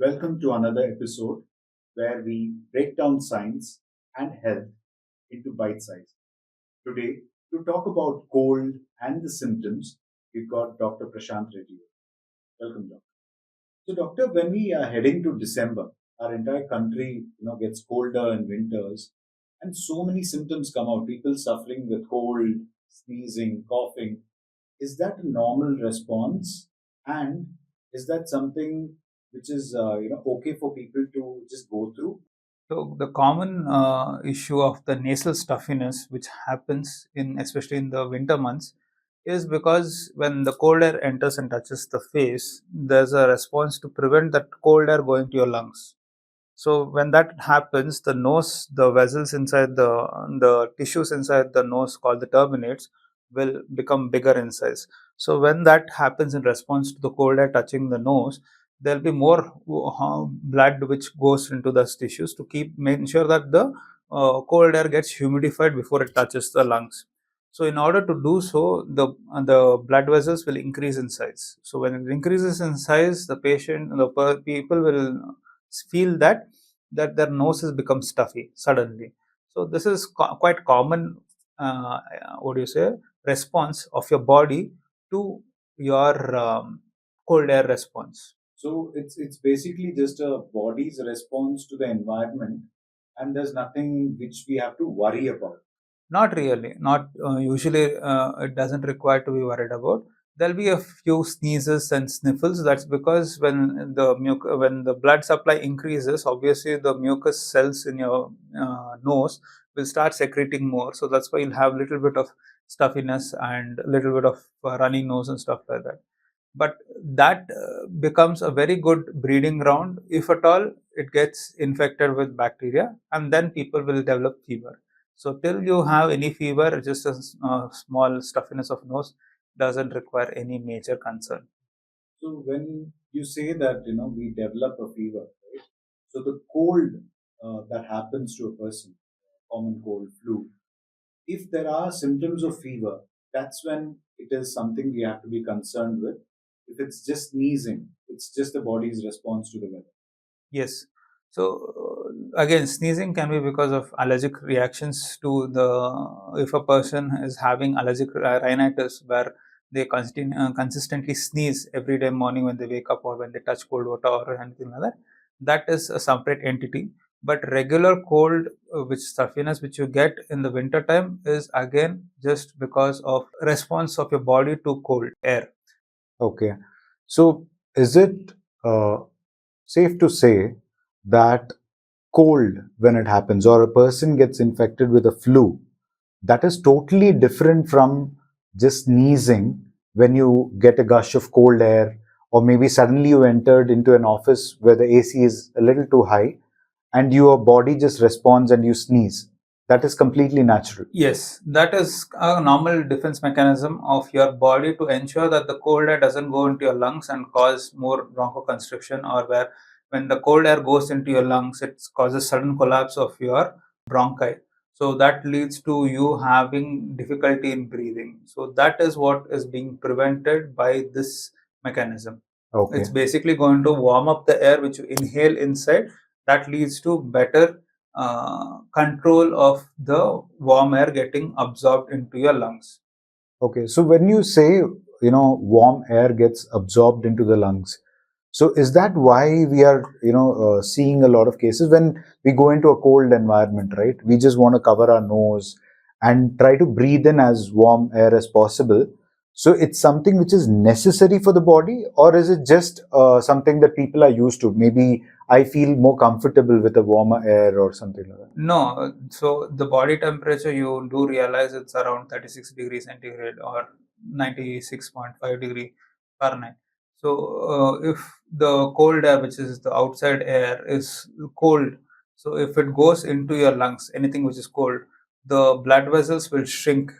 Welcome to another episode where we break down science and health into bite size. Today, to talk about cold and the symptoms, we've got Dr. Prashanth Reddy. Welcome, Doctor. So, Doctor, when we are heading to December, our entire country, gets colder in winters, and so many symptoms come out. People suffering with cold, sneezing, coughing. Is that a normal response? And is that something which is okay for people to just go through? So the common issue of the nasal stuffiness, which happens in especially in the winter months, is because when the cold air enters and touches the face, there's a response to prevent that cold air going to your lungs. So when that happens, the nose, the vessels inside the tissues inside the nose called the turbinates will become bigger in size. So when that happens in response to the cold air touching the nose, there'll be more blood which goes into those tissues to keep making sure that the cold air gets humidified before it touches the lungs. So in order to do so, the blood vessels will increase in size. So when it increases in size, the people will feel that their noses become stuffy suddenly. So this is quite common. What do you say? Response of your body to your cold air response. So it's basically just a body's response to the environment, and there's nothing which we have to worry about. Not really. Not usually. It doesn't require to be worried about. There'll be a few sneezes and sniffles. That's because when the blood supply increases, obviously the mucus cells in your nose will start secreting more. So that's why you'll have a little bit of stuffiness and a little bit of runny nose and stuff like that. But that becomes a very good breeding ground if at all it gets infected with bacteria, and then people will develop fever. So till you have any fever, just a small stuffiness of nose doesn't require any major concern. So when you say that we develop a fever, right? So the cold that happens to a person, common cold, flu, if there are symptoms of fever, that's when it is something we have to be concerned with. If it's just sneezing, it's just the body's response to the weather. Yes. So again, sneezing can be because of allergic reactions to if a person is having allergic rhinitis where they consistently sneeze every day morning when they wake up or when they touch cold water or anything like that. That is a separate entity. But regular cold, which stuffiness which you get in the winter time, is again just because of response of your body to cold air. Okay. So, is it safe to say that cold, when it happens, or a person gets infected with a flu, that is totally different from just sneezing when you get a gush of cold air, or maybe suddenly you entered into an office where the AC is a little too high and your body just responds and you sneeze? That is completely natural. Yes, that is a normal defense mechanism of your body to ensure that the cold air doesn't go into your lungs and cause more bronchoconstriction, or where when the cold air goes into your lungs, it causes sudden collapse of your bronchi. So that leads to you having difficulty in breathing. So that is what is being prevented by this mechanism. Okay. It's basically going to warm up the air which you inhale inside. That leads to better control of the warm air getting absorbed into your lungs. Okay, so when you say, warm air gets absorbed into the lungs, so is that why we are, seeing a lot of cases when we go into a cold environment, right? We just want to cover our nose and try to breathe in as warm air as possible. So it's something which is necessary for the body, or is it just something that people are used to? Maybe I feel more comfortable with a warmer air or something like that. No, so the body temperature, you do realize it's around 36 degrees centigrade or 96.5 degree Fahrenheit. So if the cold air, which is the outside air, is cold, so if it goes into your lungs, anything which is cold, the blood vessels will shrink.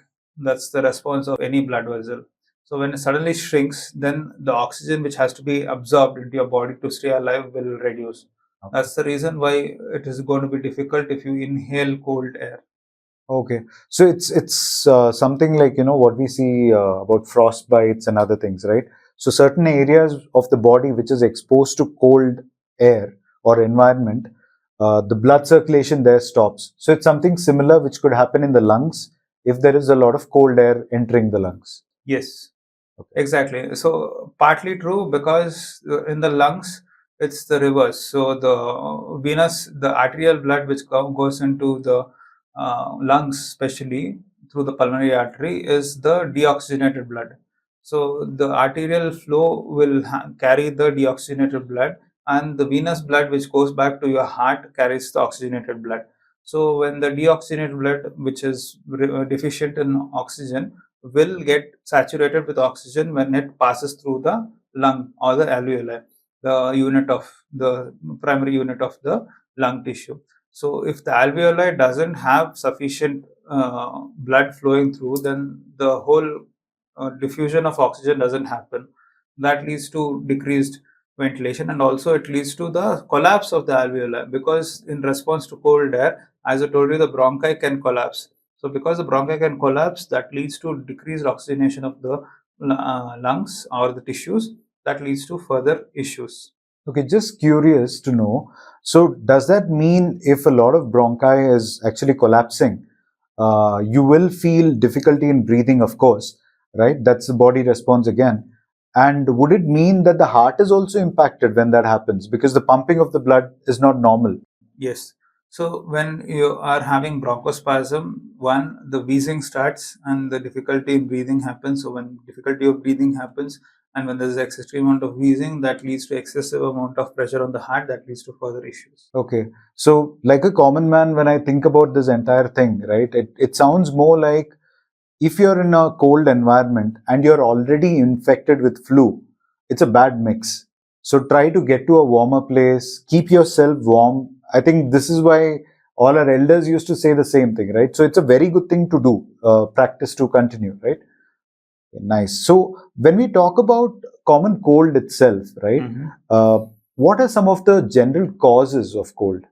That's the response of any blood vessel. So when it suddenly shrinks, then the oxygen which has to be absorbed into your body to stay alive will reduce. That's the reason why it is going to be difficult if you inhale cold air. Okay, so it's something like what we see about frostbites and other things, right? So certain areas of the body which is exposed to cold air or environment, the blood circulation there stops. So it's something similar which could happen in the lungs if there is a lot of cold air entering the lungs. Yes. Okay. Exactly. So partly true, because in the lungs it's the reverse. So the arterial blood which goes into the lungs, especially through the pulmonary artery, is the deoxygenated blood. So the arterial flow will carry the deoxygenated blood, and the venous blood which goes back to your heart carries the oxygenated blood. So when the deoxygenated blood, which is deficient in oxygen, will get saturated with oxygen when it passes through the lung or the alveoli, the primary unit of the lung tissue. So if the alveoli doesn't have sufficient blood flowing through, then the whole diffusion of oxygen doesn't happen. That leads to decreased ventilation, and also it leads to the collapse of the alveoli, because in response to cold air, as I told you, the bronchi can collapse. So because the bronchi can collapse, that leads to decreased oxygenation of the lungs or the tissues. That leads to further issues. Okay, just curious to know. So, does that mean if a lot of bronchi is actually collapsing, you will feel difficulty in breathing, of course, right? That's the body response again. And would it mean that the heart is also impacted when that happens because the pumping of the blood is not normal? Yes. So when you are having bronchospasm, one, the wheezing starts and the difficulty in breathing happens. So when difficulty of breathing happens, and when there is extreme amount of wheezing, that leads to excessive amount of pressure on the heart, that leads to further issues. Okay. So, like a common man, when I think about this entire thing, right, it sounds more like if you're in a cold environment and you're already infected with flu, it's a bad mix. So try to get to a warmer place, keep yourself warm. I think this is why all our elders used to say the same thing, right? So it's a very good thing to do, practice to continue, right? Nice. So when we talk about common cold itself, right? What are some of the general causes of cold?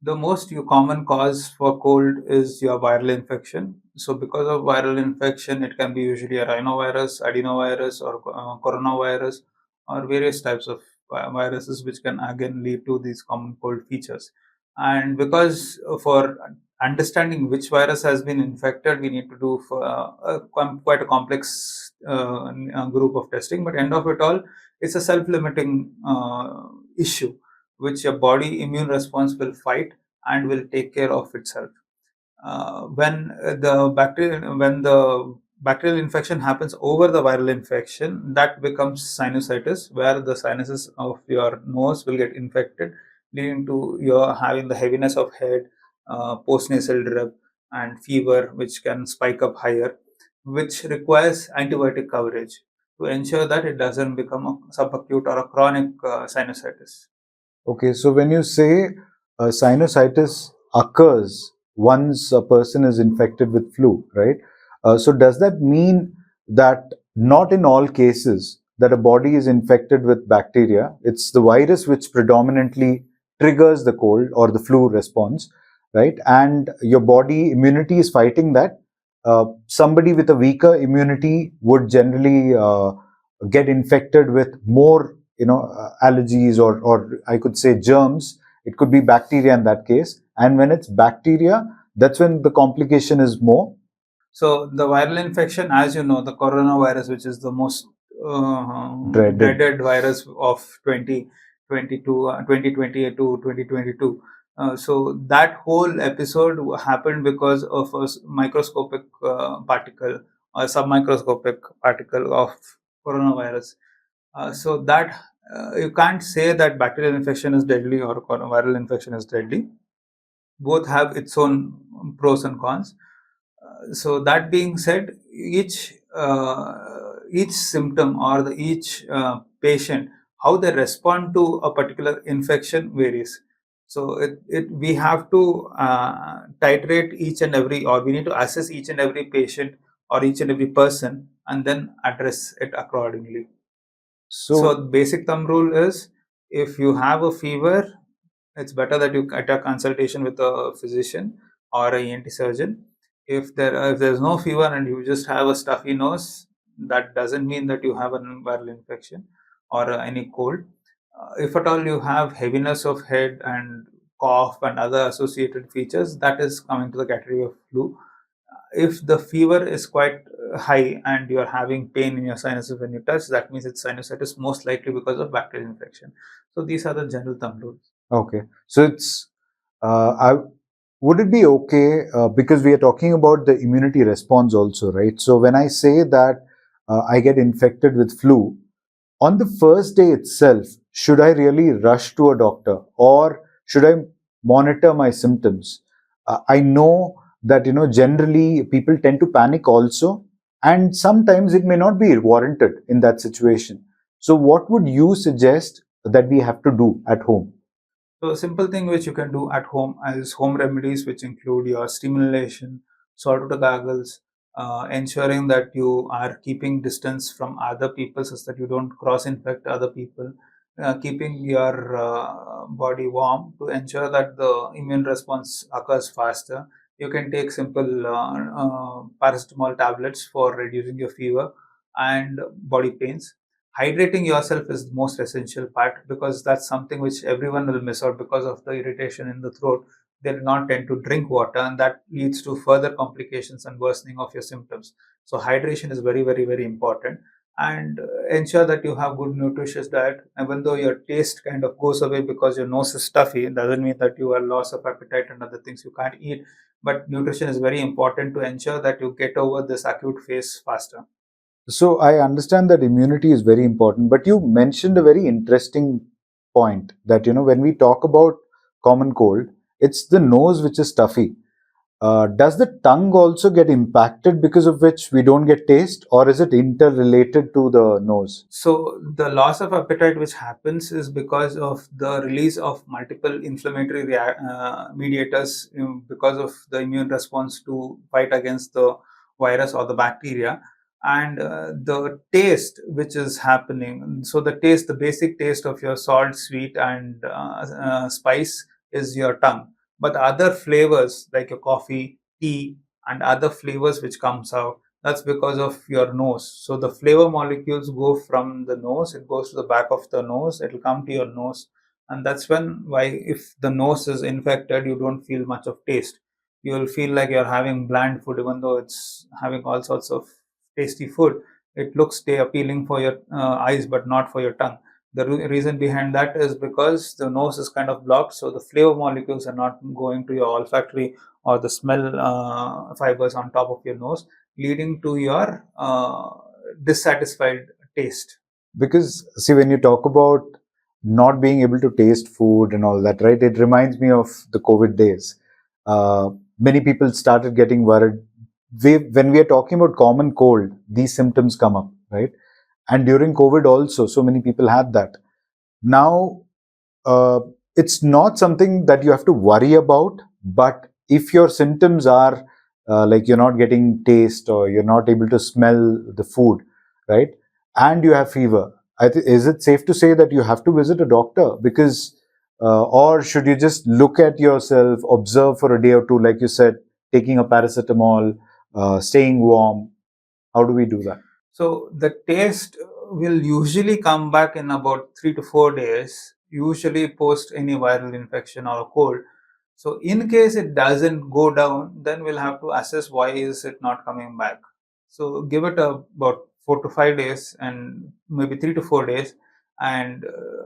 The most common cause for cold is your viral infection. So because of viral infection, it can be usually a rhinovirus, adenovirus, or coronavirus, or various types of viruses, which can again lead to these common cold features. And because for understanding which virus has been infected, we need to do for, quite a complex group of testing. But end of it all, it's a self-limiting issue which your body immune response will fight and will take care of itself. When the bacterial infection happens over the viral infection, that becomes sinusitis, where the sinuses of your nose will get infected, leading to your having the heaviness of head, postnasal drip, and fever, which can spike up higher, which requires antibiotic coverage to ensure that it doesn't become a subacute or a chronic sinusitis. Okay, so when you say sinusitis occurs once a person is infected with flu, right? So does that mean that not in all cases that a body is infected with bacteria, it's the virus which predominantly triggers the cold or the flu response, right? And your body immunity is fighting that. Somebody with a weaker immunity would generally get infected with more allergies or I could say germs. It could be bacteria in that case, and when it's bacteria, that's when the complication is more. So the viral infection, as you know, the coronavirus, which is the most Dreaded. dreaded virus of 2022, 2020 to 2022. So that whole episode happened because of a microscopic particle or submicroscopic particle of coronavirus. So that you can't say that bacterial infection is deadly or viral infection is deadly. Both have its own pros and cons. So that being said, each symptom or each patient, how they respond to a particular infection varies. So we have to titrate each and every, or we need to assess each and every patient or each and every person, and then address it accordingly. So So the basic thumb rule is, if you have a fever, it's better that you get a consultation with a physician or a ENT surgeon. If there's no fever and you just have a stuffy nose, that doesn't mean that you have a viral infection or any cold. If at all you have heaviness of head and cough and other associated features, that is coming to the category of flu. If the fever is quite high and you're having pain in your sinuses when you touch, that means it's sinusitis, most likely because of bacterial infection. So these are the general thumb rules. Okay. So it's I would it be okay because we are talking about the immunity response also, right? So when I say that I get infected with flu, on the first day itself, should I really rush to a doctor or should I monitor my symptoms? I know that generally people tend to panic also, and sometimes it may not be warranted in that situation. So, what would you suggest that we have to do at home? So a simple thing which you can do at home is home remedies, which include your stimulation, saltwater goggles, ensuring that you are keeping distance from other people so that you don't cross-infect other people, keeping your body warm to ensure that the immune response occurs faster. You can take simple paracetamol tablets for reducing your fever and body pains. Hydrating yourself is the most essential part, because that's something which everyone will miss out because of the irritation in the throat. They do not tend to drink water, and that leads to further complications and worsening of your symptoms. So hydration is very, very, very important. And ensure that you have good nutritious diet. Even though your taste kind of goes away because your nose is stuffy, it doesn't mean that you are loss of appetite and other things you can't eat. But nutrition is very important to ensure that you get over this acute phase faster. So, I understand that immunity is very important, but you mentioned a very interesting point that when we talk about common cold, it's the nose which is stuffy. Does the tongue also get impacted because of which we don't get taste, or is it interrelated to the nose? So the loss of appetite which happens is because of the release of multiple inflammatory mediators, because of the immune response to fight against the virus or the bacteria, and the taste which is happening. So the taste, the basic taste of your salt, sweet, and spice is your tongue. But other flavors like your coffee, tea, and other flavors which comes out, that's because of your nose. So the flavor molecules go from the nose, it goes to the back of the nose, it will come to your nose. And that's when, why, if the nose is infected, you don't feel much of taste. You will feel like you're having bland food, even though it's having all sorts of tasty food. It looks appealing for your eyes, but not for your tongue. The reason behind that is because the nose is kind of blocked, so the flavor molecules are not going to your olfactory or the smell fibers on top of your nose, leading to your dissatisfied taste. Because, see, when you talk about not being able to taste food and all that, right, it reminds me of the COVID days. Many people started getting worried. When we are talking about common cold, these symptoms come up, right? And during COVID also, so many people had that. Now, uh, it's not something that you have to worry about, but if your symptoms are like you're not getting taste or you're not able to smell the food, right, and you have fever, is it safe to say that you have to visit a doctor? Because or should you just look at yourself, observe for a day or two, like you said, taking a paracetamol, staying warm? How do we do that? So the taste will usually come back in about 3 to 4 days, usually post any viral infection or a cold. So in case it doesn't go down, then we'll have to assess why is it not coming back. So give it about 4 to 5 days and maybe 3 to 4 days, and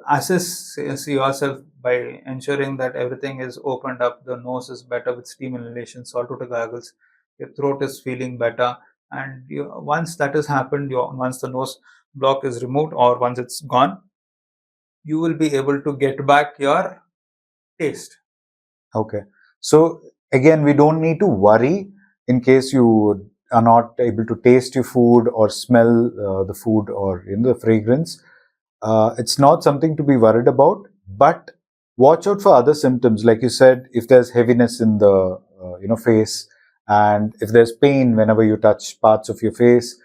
assess yourself by ensuring that everything is opened up. The nose is better with steam inhalation, saltwater gargles. Your throat is feeling better, and once that has happened, once the nose block is removed or once it's gone, you will be able to get back your taste. Okay. So again, we don't need to worry in case you are not able to taste your food or smell the food or the fragrance. It's not something to be worried about, but watch out for other symptoms. Like you said, if there's heaviness in the face, and if there's pain whenever you touch parts of your face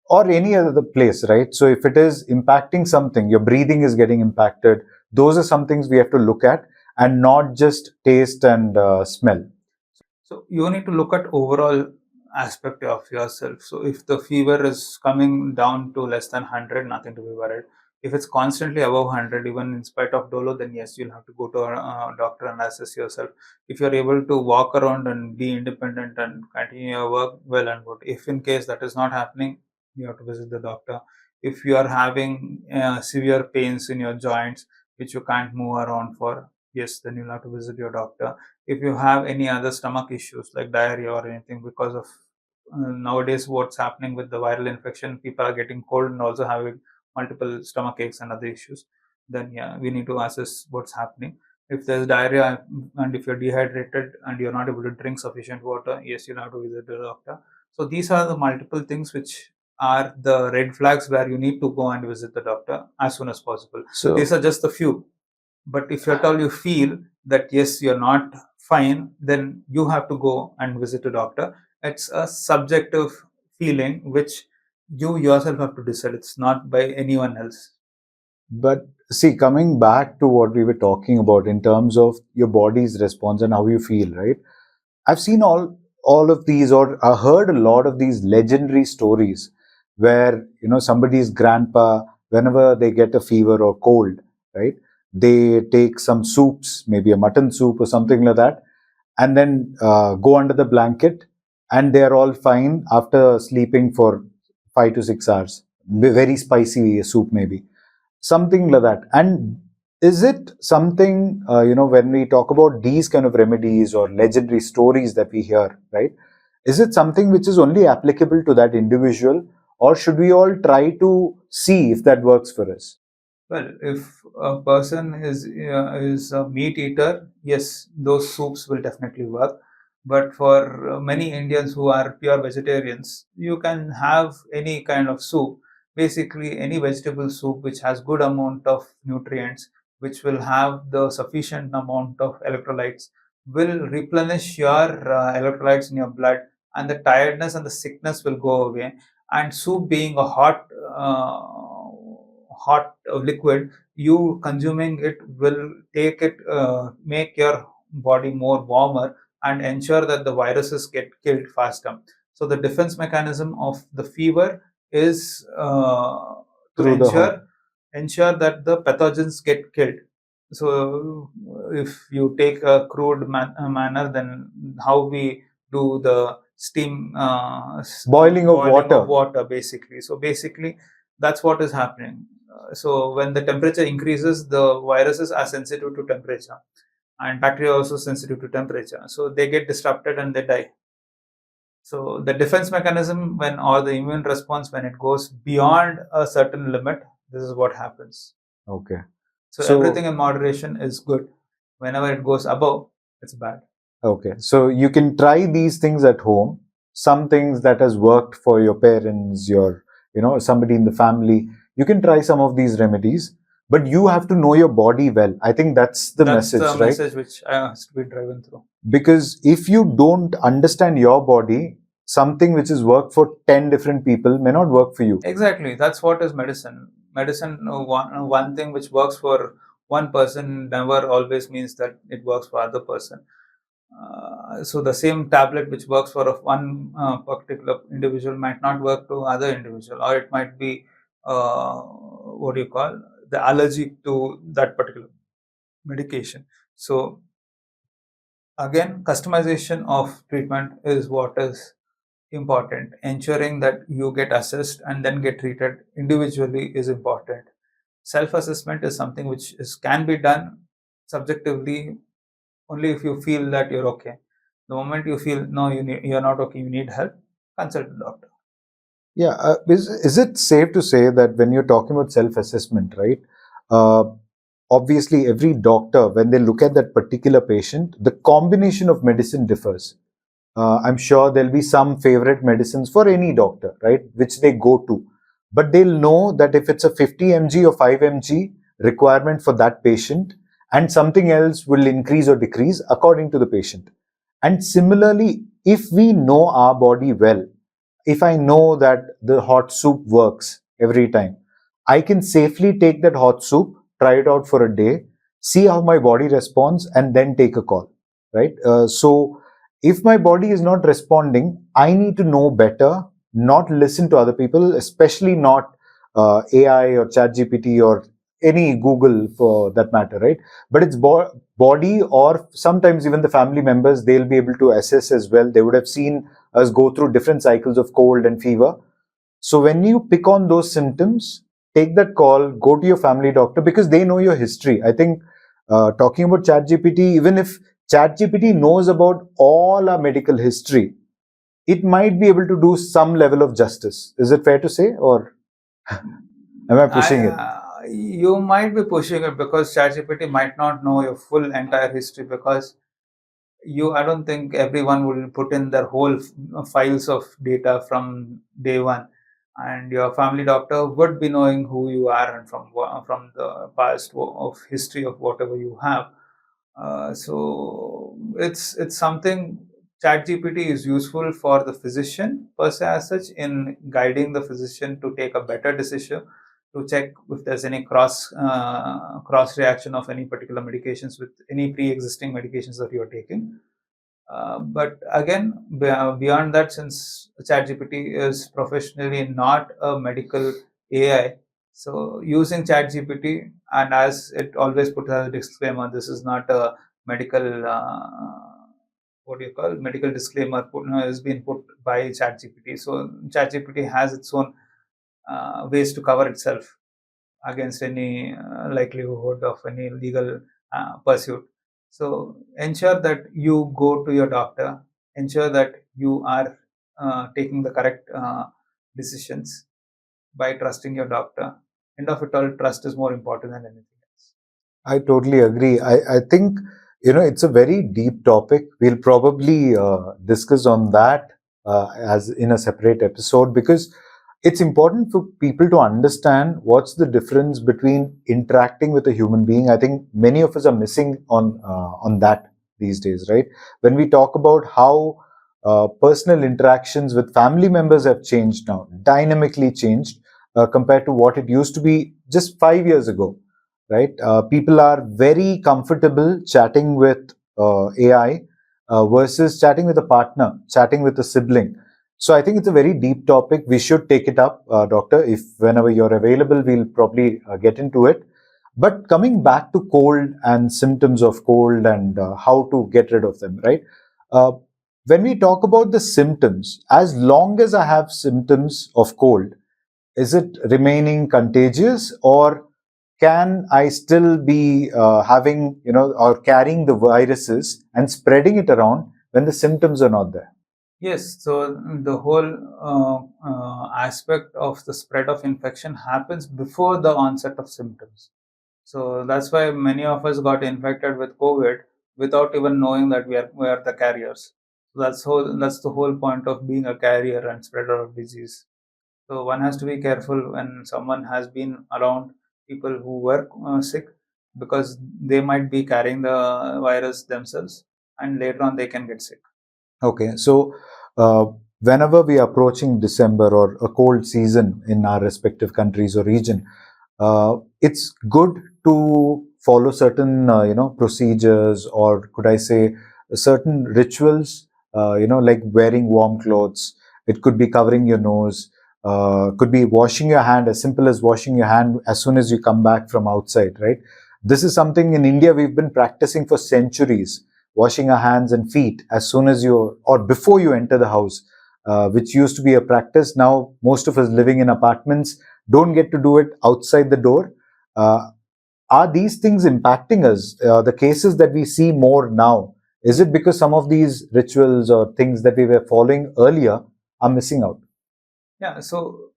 or any other place, right? So if it is impacting something, your breathing is getting impacted. Those are some things we have to look at, and not just taste and smell. So you need to look at overall aspect of yourself. So if the fever is coming down to less than 100, nothing to be worried. If it's constantly above 100, even in spite of dolo, then yes, you'll have to go to a doctor and assess yourself. If you're able to walk around and be independent and continue your work, well and good. If in case that is not happening, you have to visit the doctor. If you are having severe pains in your joints which you can't move around for, yes, then you'll have to visit your doctor. If you have any other stomach issues like diarrhea or anything, because of nowadays what's happening with the viral infection, people are getting cold and also having multiple stomach aches and other issues, then yeah, we need to assess what's happening. If there's diarrhea and if you're dehydrated and you're not able to drink sufficient water, yes, you'll have to visit the doctor. So these are the multiple things which are the red flags where you need to go and visit the doctor as soon as possible. So These are just a few. But if at all you feel that yes, you're not fine, then you have to go and visit a doctor. It's a subjective feeling which you yourself have to decide. It's not by anyone else. but see, coming back to what we were talking about in terms of your body's response and how you feel, right? I've seen all of these, or I heard a lot of these legendary stories where somebody's grandpa, whenever they get a fever or cold, right, they take some soups, maybe a mutton soup or something like that, and then go under the blanket, and they're all fine after sleeping for 5 to 6 hours. Very spicy soup, maybe something like that. And is it something, when we talk about these kind of remedies or legendary stories that we hear, right? Is it something which is only applicable to that individual, or should we all try to see if that works for us? Well, if a person is a meat eater, yes, those soups will definitely work. But for many Indians who are pure vegetarians, you can have any kind of soup, basically any vegetable soup which has good amount of nutrients, which will have the sufficient amount of electrolytes, will replenish your electrolytes in your blood, and the tiredness and the sickness will go away. And soup being a hot liquid, you consuming it will make your body more warmer and ensure that the viruses get killed faster. So the defense mechanism of the fever is to Through the hot. ensure that the pathogens get killed. So if you take a crude manner, then how we do the steam Boiling of water. water basically. So basically that's what is happening. So when the temperature increases, the viruses are sensitive to temperature, and bacteria are also sensitive to temperature. So they get disrupted and they die. So the defense mechanism, or the immune response, when it goes beyond a certain limit, this is what happens. Okay. So So- everything in moderation is good. Whenever it goes above, it's bad. Okay, so you can try these things at home. Some things that has worked for your parents, somebody in the family. You can try some of these remedies, but you have to know your body well. I think that's the message, the right? message which has to be driven through. Because if you don't understand your body, something which has worked for 10 different people may not work for you. Exactly, that's what is medicine. Medicine, one thing which works for one person never always means that it works for other person. So the same tablet which works for one particular individual might not work to other individual, or it might be what do you call, the allergy to that particular medication. So again, customization of treatment is what is important. Ensuring that you get assessed and then get treated individually is important. Self-assessment is something which can be done subjectively only if you feel that you're okay. The moment you feel no, you're not okay, you need help, consult the doctor. Yeah, is it safe to say that when you're talking about self-assessment, right? Uh, Obviously, every doctor, when they look at that particular patient, the combination of medicine differs. I'm sure there'll be some favorite medicines for any doctor, right, which they go to. But they'll know that if it's a 50 mg or 5 mg requirement for that patient, and something else will increase or decrease according to the patient. And similarly, if we know our body well, if I know that the hot soup works every time, I can safely take that hot soup, try it out for a day, see how my body responds, and then take a call, right? So if my body is not responding, I need to know better, not listen to other people, especially not AI or ChatGPT or any Google for that matter, right? But it's body, or sometimes even the family members, they'll be able to assess as well. They would have seen us go through different cycles of cold and fever. So when you pick on those symptoms, take that call, go to your family doctor because they know your history. I think talking about ChatGPT, even if ChatGPT knows about all our medical history, it might be able to do some level of justice. Is it fair to say, or am I pushing it? You might be pushing it because ChatGPT might not know your full entire history, because I don't think everyone will put in their whole files of data from day one, and your family doctor would be knowing who you are and from the past of history of whatever you have. So it's something. ChatGPT is useful for the physician per se as such, in guiding the physician to take a better decision, to check if there's any cross reaction of any particular medications with any pre-existing medications that you're taking. But again, beyond that, since ChatGPT is professionally not a medical AI, so using ChatGPT, and as it always puts as a disclaimer, this is not a medical what do you call medical disclaimer has been put by ChatGPT. So ChatGPT has its own ways to cover itself against any likelihood of any legal pursuit. So ensure that you go to your doctor, ensure that you are taking the correct decisions by trusting your doctor. End of it all, trust is more important than anything else. I totally agree. I think, it's a very deep topic. We'll probably discuss on that as in a separate episode, because it's important for people to understand what's the difference between interacting with a human being. I think many of us are missing on that these days, right? When we talk about how personal interactions with family members have changed now, dynamically changed compared to what it used to be just 5 years ago, right? People are very comfortable chatting with AI versus chatting with a partner, chatting with a sibling. So I think it's a very deep topic. We should take it up, doctor. If whenever you're available, we'll probably get into it. But coming back to cold and symptoms of cold and how to get rid of them, right? Uh, when we talk about the symptoms, as long as I have symptoms of cold, is it remaining contagious, or can I still be having, or carrying the viruses and spreading it around when the symptoms are not there? Yes, so the whole aspect of the spread of infection happens before the onset of symptoms. So that's why many of us got infected with COVID without even knowing that we are the carriers. So that's the whole point of being a carrier and spreader of disease. So one has to be careful when someone has been around people who were sick, because they might be carrying the virus themselves, and later on they can get sick. Okay, so uh, whenever we are approaching December or a cold season in our respective countries or region, it's good to follow certain, procedures, or could I say certain rituals, like wearing warm clothes. It could be covering your nose, could be washing your hand, as simple as washing your hand as soon as you come back from outside, right? This is something in India we've been practicing for centuries, washing our hands and feet as soon as you, or before you enter the house, which used to be a practice. Now, most of us living in apartments don't get to do it outside the door. Uh, are these things impacting us? The cases that we see more now, is it because some of these rituals or things that we were following earlier are missing out? Yeah, so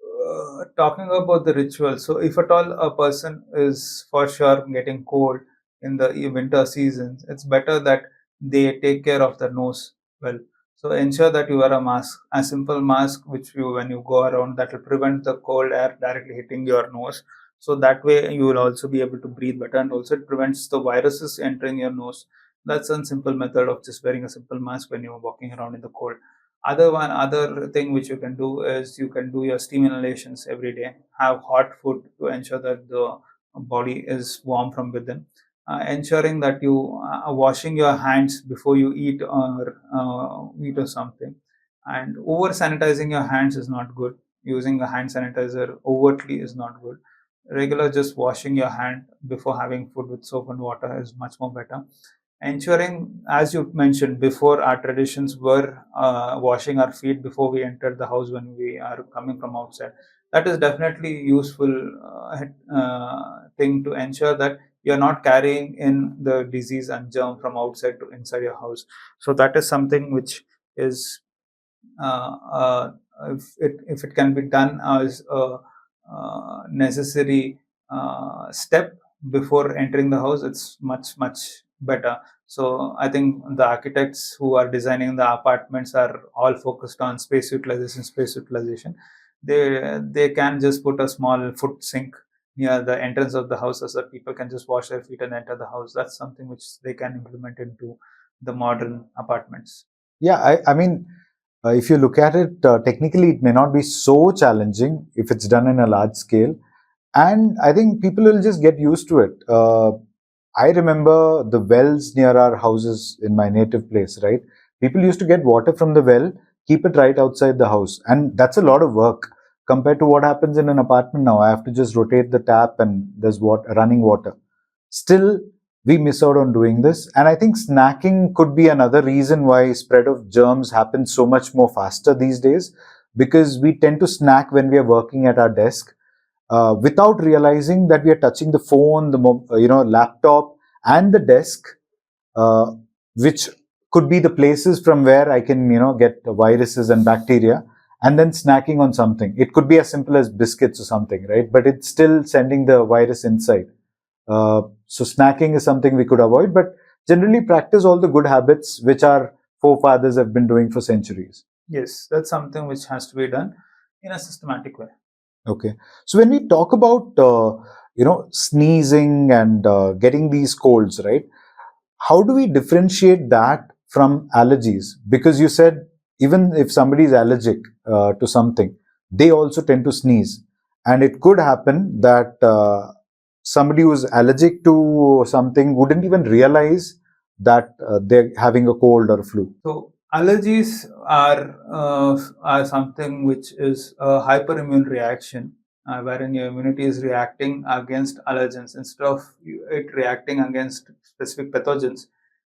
talking about the ritual, so if at all a person is for sure getting cold in the winter seasons, it's better that they take care of their nose well. So ensure that you wear a mask, a simple mask which you, when you go around, that will prevent the cold air directly hitting your nose. So that way you will also be able to breathe better, and also it prevents the viruses entering your nose. That's a simple method of just wearing a simple mask when you're walking around in the cold. Other thing which you can do is you can do your steam inhalations every day. Have hot food to ensure that the body is warm from within. Ensuring that you are washing your hands before you eat or something. And over sanitizing your hands is not good. using a hand sanitizer overtly is not good. Regular just washing your hand before having food with soap and water is much more better. Ensuring, as you mentioned before, our traditions were washing our feet before we entered the house when we are coming from outside. That is definitely useful thing to ensure that you're not carrying in the disease and germ from outside to inside your house. So that is something which is uh, uh, if it can be done as a necessary step before entering the house, it's much better. So I think the architects who are designing the apartments are all focused on space utilization. They can just put a small foot sink near the entrance of the house so that people can just wash their feet and enter the house. That's something which they can implement into the modern apartments. Yeah, I mean, if you look at it, technically, it may not be so challenging if it's done in a large scale. And I think people will just get used to it. I remember the wells near our houses in my native place, right? People used to get water from the well, keep it right outside the house. And that's a lot of work compared to what happens in an apartment now. I have to just rotate the tap and there's running water. Still, we miss out on doing this. And I think snacking could be another reason why spread of germs happens so much more faster these days, because we tend to snack when we are working at our desk without realizing that we are touching the phone, laptop, and the desk, uh, which could be the places from where I can get viruses and bacteria, and then snacking on something. It could be as simple as biscuits or something, right? But it's still sending the virus inside. So snacking is something we could avoid, but generally practice all the good habits which our forefathers have been doing for centuries. Yes, that's something which has to be done in a systematic way. Okay. So when we talk about sneezing and getting these colds, right? How do we differentiate that from allergies? Because you said even if somebody is allergic to something, they also tend to sneeze, and it could happen that somebody who's allergic to something wouldn't even realize that they're having a cold or flu. So allergies are something which is a hyperimmune reaction, wherein your immunity is reacting against allergens instead of it reacting against specific pathogens.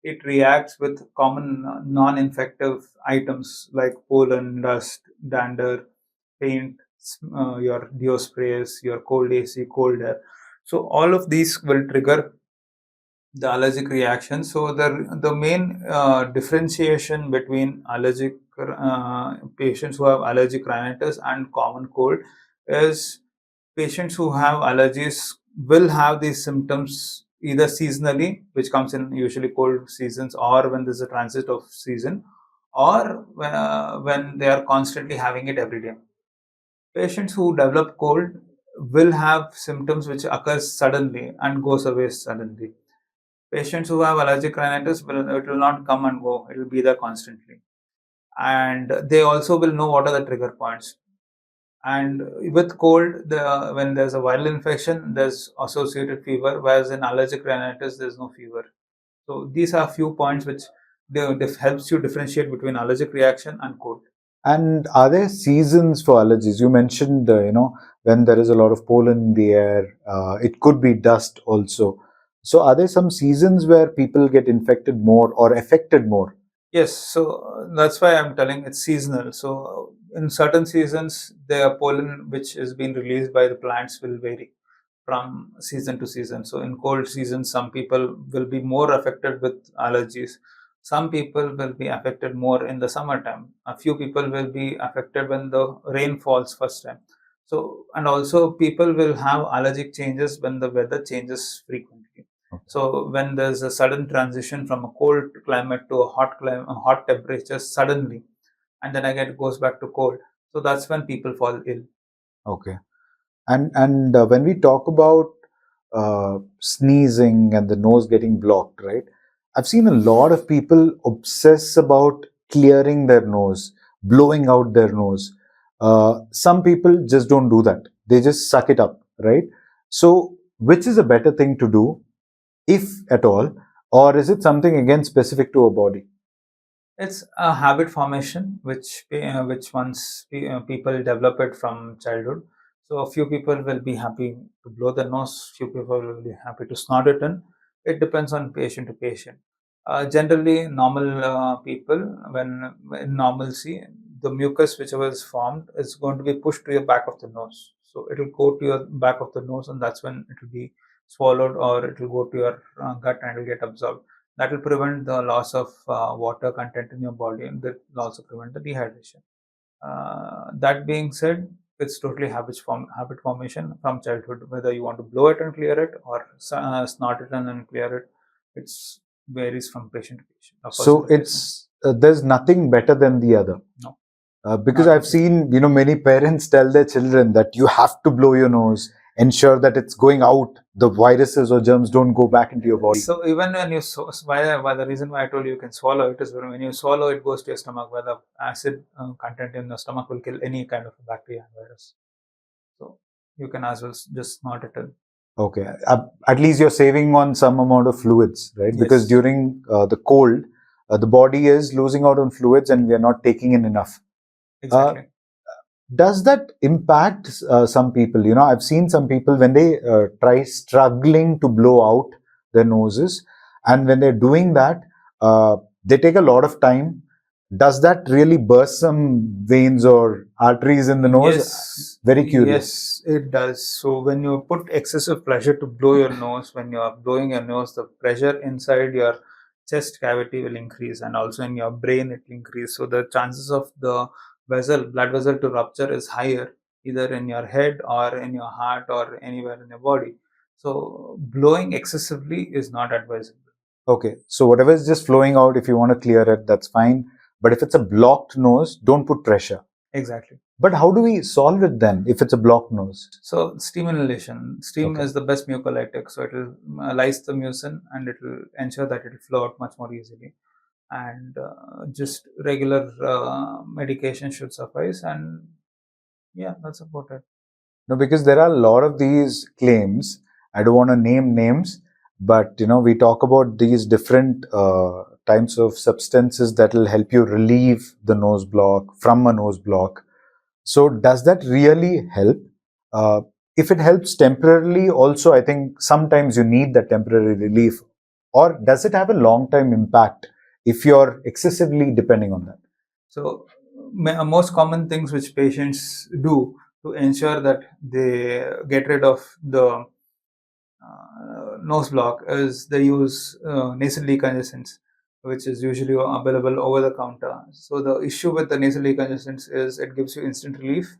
It reacts with common non-infective items like pollen, dust, dander, paint, your deo sprays, your cold AC, cold air. So all of these will trigger the allergic reaction. So the main differentiation between allergic patients who have allergic rhinitis and common cold is patients who have allergies will have these symptoms either seasonally, which comes in usually cold seasons, or when there's a transit of season, or when they are constantly having it every day. Patients who develop cold will have symptoms which occurs suddenly and goes away suddenly. Patients who have allergic rhinitis it will not come and go. It will be there constantly, and they also will know what are the trigger points. And with cold, when there's a viral infection, there's associated fever, whereas in allergic rhinitis, there's no fever. So these are few points which helps you differentiate between allergic reaction and cold. And are there seasons for allergies? You mentioned, when there is a lot of pollen in the air, it could be dust also. So, are there some seasons where people get infected more or affected more? Yes, so that's why I'm telling it's seasonal. So in certain seasons, the pollen which is being released by the plants will vary from season to season. So in cold season, some people will be more affected with allergies. Some people will be affected more in the summertime. A few people will be affected when the rain falls first time. So and also people will have allergic changes when the weather changes frequently. So when there's a sudden transition from a cold climate to a hot climate, hot temperature suddenly, and then again it goes back to cold. So that's when people fall ill. Okay. And when we talk about sneezing and the nose getting blocked, right? I've seen a lot of people obsess about clearing their nose, blowing out their nose. Some people just don't do that. They just suck it up, right? So, which is a better thing to do, if at all, or is it something again specific to a body? It's a habit formation which once people develop it from childhood. So a few people will be happy to blow the nose, few people will be happy to snort it in. It depends on patient to patient. Generally, normal people, when in normalcy, the mucus whichever is formed is going to be pushed to your back of the nose. So it will go to your back of the nose, and that's when it will be swallowed, or it will go to your gut and it will get absorbed. That will prevent the loss of water content in your body, and that will also prevent the dehydration. That being said, it's totally habit formation from childhood. Whether you want to blow it and clear it, or snort it and then clear it, it's varies from patient to patient, a person So to person. it's there's nothing better than the other. No, Because not I've necessarily. seen, many parents tell their children that you have to blow your nose, ensure that it's going out, the viruses or germs don't go back into your body. So even when you why the reason why I told you can swallow it is when you swallow it goes to your stomach, where the acid content in the stomach will kill any kind of bacteria and virus. So you can as well just snort it in. Okay, at least you're saving on some amount of fluids, right? Because Yes, during the cold, the body is losing out on fluids and we are not taking in enough. Uh, exactly. does that impact some people? I've seen some people when they try struggling to blow out their noses, and when they're doing that, they take a lot of time. Does that really burst some veins or arteries in the nose? Very curious. Yes, it does. So when you put excessive pressure to blow your nose, when you are blowing your nose, the pressure inside your chest cavity will increase, and also in your brain it will increase. So the chances of the blood vessel to rupture is higher, either in your head or in your heart or anywhere in your body. So blowing excessively is not advisable. Okay, so whatever is just flowing out, if you want to clear it, that's fine. But if it's a blocked nose, don't put pressure. Exactly. But how do we solve it then if it's a blocked nose? So steam inhalation. Steam Okay. is the best mucolytic. So it will lyse the mucin and it will ensure that it will flow out much more easily. And just regular medication should suffice. And yeah, that's about it. No, because there are a lot of these claims. I don't want to name names, but we talk about these different types of substances that will help you relieve the nose block from a nose block. So does that really help? Uh, if it helps temporarily, also I think sometimes you need that temporary relief. Or does it have a long-term impact if you're excessively depending on that? So most common things which patients do to ensure that they get rid of the nose block is they use nasal decongestants, which is usually available over the counter. So the issue with the nasal decongestants is it gives you instant relief,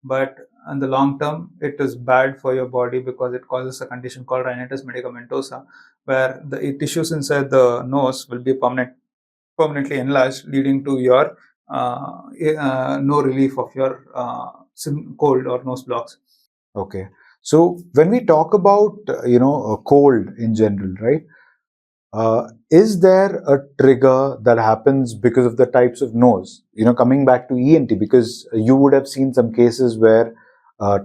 but in the long term, it is bad for your body because it causes a condition called rhinitis medicamentosa, where the tissues inside the nose will be permanently enlarged, leading to your no relief of your cold or nose blocks. Okay. So when we talk about, a cold in general, right? Is there a trigger that happens because of the types of nose? Coming back to ENT, because you would have seen some cases where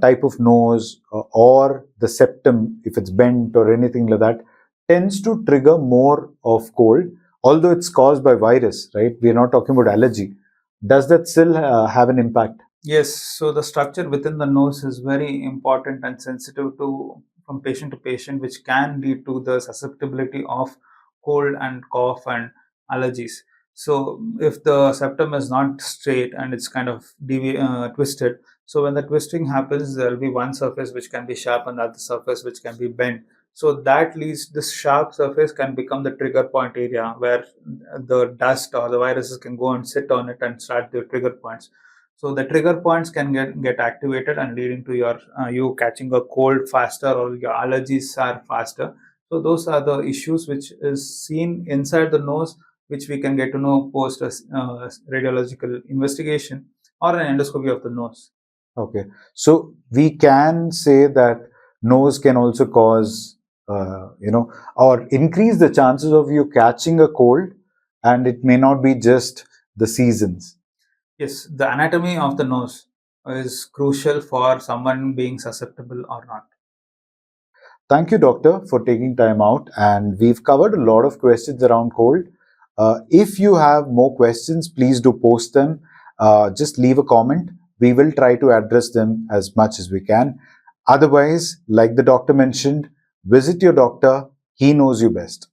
type of nose or the septum, if it's bent or anything like that, tends to trigger more of cold, although it's caused by virus, right? We're not talking about allergy. Does that still have an impact? Yes, so the structure within the nose is very important and sensitive to from patient to patient, which can lead to the susceptibility of cold and cough and allergies. So if the septum is not straight and it's kind of twisted, so when the twisting happens, there will be one surface which can be sharp and the other surface which can be bent. So that leads this sharp surface can become the trigger point area where the dust or the viruses can go and sit on it and start the trigger points. So the trigger points can get activated and leading to your you catching a cold faster or your allergies are faster. So those are the issues which is seen inside the nose, which we can get to know post a radiological investigation or an endoscopy of the nose. Okay. So we can say that nose can also cause, or increase the chances of you catching a cold, and it may not be just the seasons. Yes, the anatomy of the nose is crucial for someone being susceptible or not. Thank you, doctor, for taking time out. And we've covered a lot of questions around cold. If you have more questions, please do post them. Just leave a comment. We will try to address them as much as we can. Otherwise, like the doctor mentioned, visit your doctor. He knows you best.